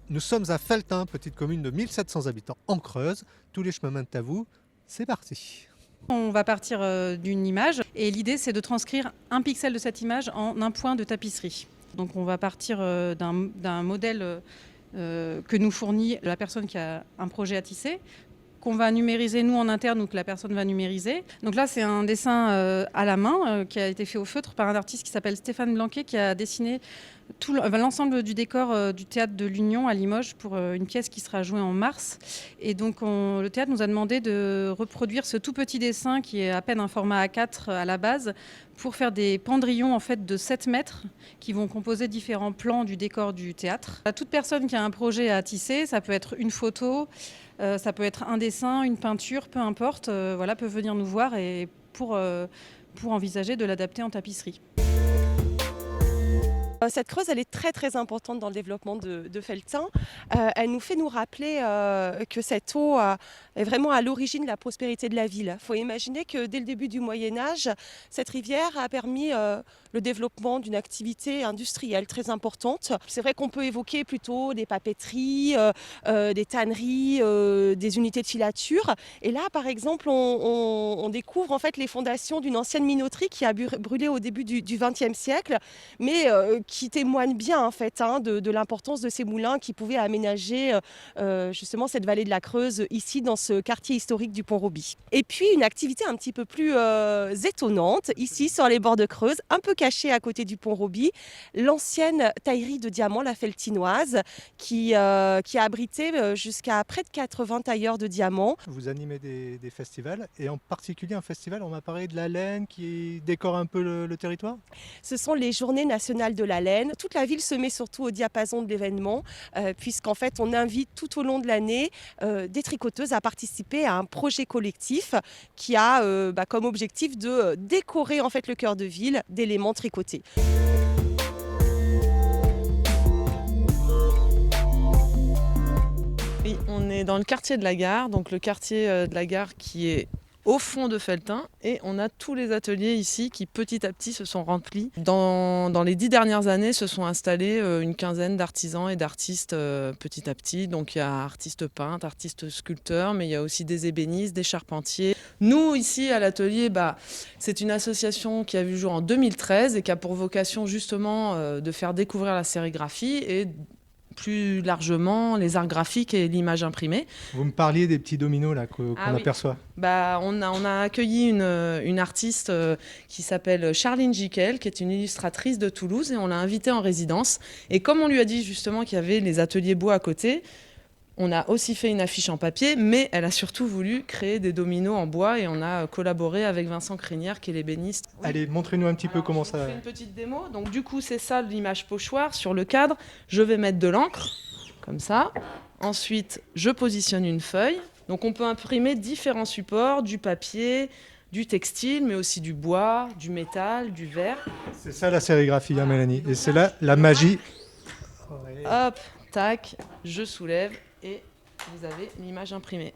Nous sommes à Felletin, petite commune de 1700 habitants en Creuse. Tous les chemins mènent à vous. C'est parti. On va partir d'une image et l'idée c'est de transcrire un pixel de cette image en un point de tapisserie. Donc on va partir d'un modèle que nous fournit la personne qui a un projet à tisser, qu'on va numériser nous en interne ou que la personne va numériser. Donc là c'est un dessin à la main qui a été fait au feutre par un artiste qui s'appelle Stéphane Blanquet qui a dessiné l'ensemble du décor du théâtre de l'Union à Limoges pour une pièce qui sera jouée en mars. Et donc le théâtre nous a demandé de reproduire ce tout petit dessin qui est à peine un format A4 à la base pour faire des pendrillons en fait de 7 mètres qui vont composer différents plans du décor du théâtre. À toute personne qui a un projet à tisser, ça peut être une photo, ça peut être un dessin, une peinture, peu importe, peut venir nous voir et pour envisager de l'adapter en tapisserie. Cette Creuse, elle est très très importante dans le développement de Felletin. Elle nous fait nous rappeler que cette eau est vraiment à l'origine de la prospérité de la ville. Il faut imaginer que dès le début du Moyen-Âge, cette rivière a permis le développement d'une activité industrielle très importante. C'est vrai qu'on peut évoquer plutôt des papeteries, des tanneries, des unités de filature. Et là, par exemple, on découvre en fait les fondations d'une ancienne minoterie qui a brûlé au début du XXe siècle, mais qui témoigne bien en fait de l'importance de ces moulins qui pouvaient aménager justement cette vallée de la Creuse ici dans ce quartier historique du Pont-Roby. Et puis une activité un petit peu plus étonnante ici sur les bords de Creuse, un peu cachée à côté du Pont-Roby, l'ancienne taillerie de diamants, la Felletinoise, qui a abrité jusqu'à près de 80 tailleurs de diamants. Vous animez des festivals et en particulier un festival, on m'a parlé de la laine qui décore un peu le territoire. Ce sont les Journées nationales de la laine. Toute la ville se met surtout au diapason de l'événement, puisqu'en fait on invite tout au long de l'année des tricoteuses à participer à un projet collectif qui a comme objectif de décorer en fait le cœur de ville d'éléments tricotés. Oui, on est dans le quartier de la gare, donc le quartier de la gare qui est au fond de Felletin, et on a tous les ateliers ici qui petit à petit se sont remplis. Dans les 10 dernières années se sont installés une quinzaine d'artisans et d'artistes petit à petit. Donc il y a artistes peintres, artistes sculpteurs, mais il y a aussi des ébénistes, des charpentiers. Nous ici à l'atelier, c'est une association qui a vu le jour en 2013 et qui a pour vocation justement de faire découvrir la sérigraphie et plus largement les arts graphiques et l'image imprimée. Vous me parliez des petits dominos là qu'on Ah oui. aperçoit. On a accueilli une artiste qui s'appelle Charline Jiquel, qui est une illustratrice de Toulouse, et on l'a invitée en résidence. Et comme on lui a dit justement qu'il y avait les ateliers bois à côté, on a aussi fait une affiche en papier, mais elle a surtout voulu créer des dominos en bois et on a collaboré avec Vincent Crénière qui est l'ébéniste. Oui. Allez, montrez-nous un petit peu comment je ça... vous fais une petite démo. Donc du coup, c'est ça l'image pochoir. Sur le cadre, je vais mettre de l'encre, comme ça. Ensuite, je positionne une feuille. Donc on peut imprimer différents supports, du papier, du textile, mais aussi du bois, du métal, du verre. C'est ça la sérigraphie, Mélanie. Et c'est là la magie. Hop, tac, je soulève et vous avez l'image imprimée.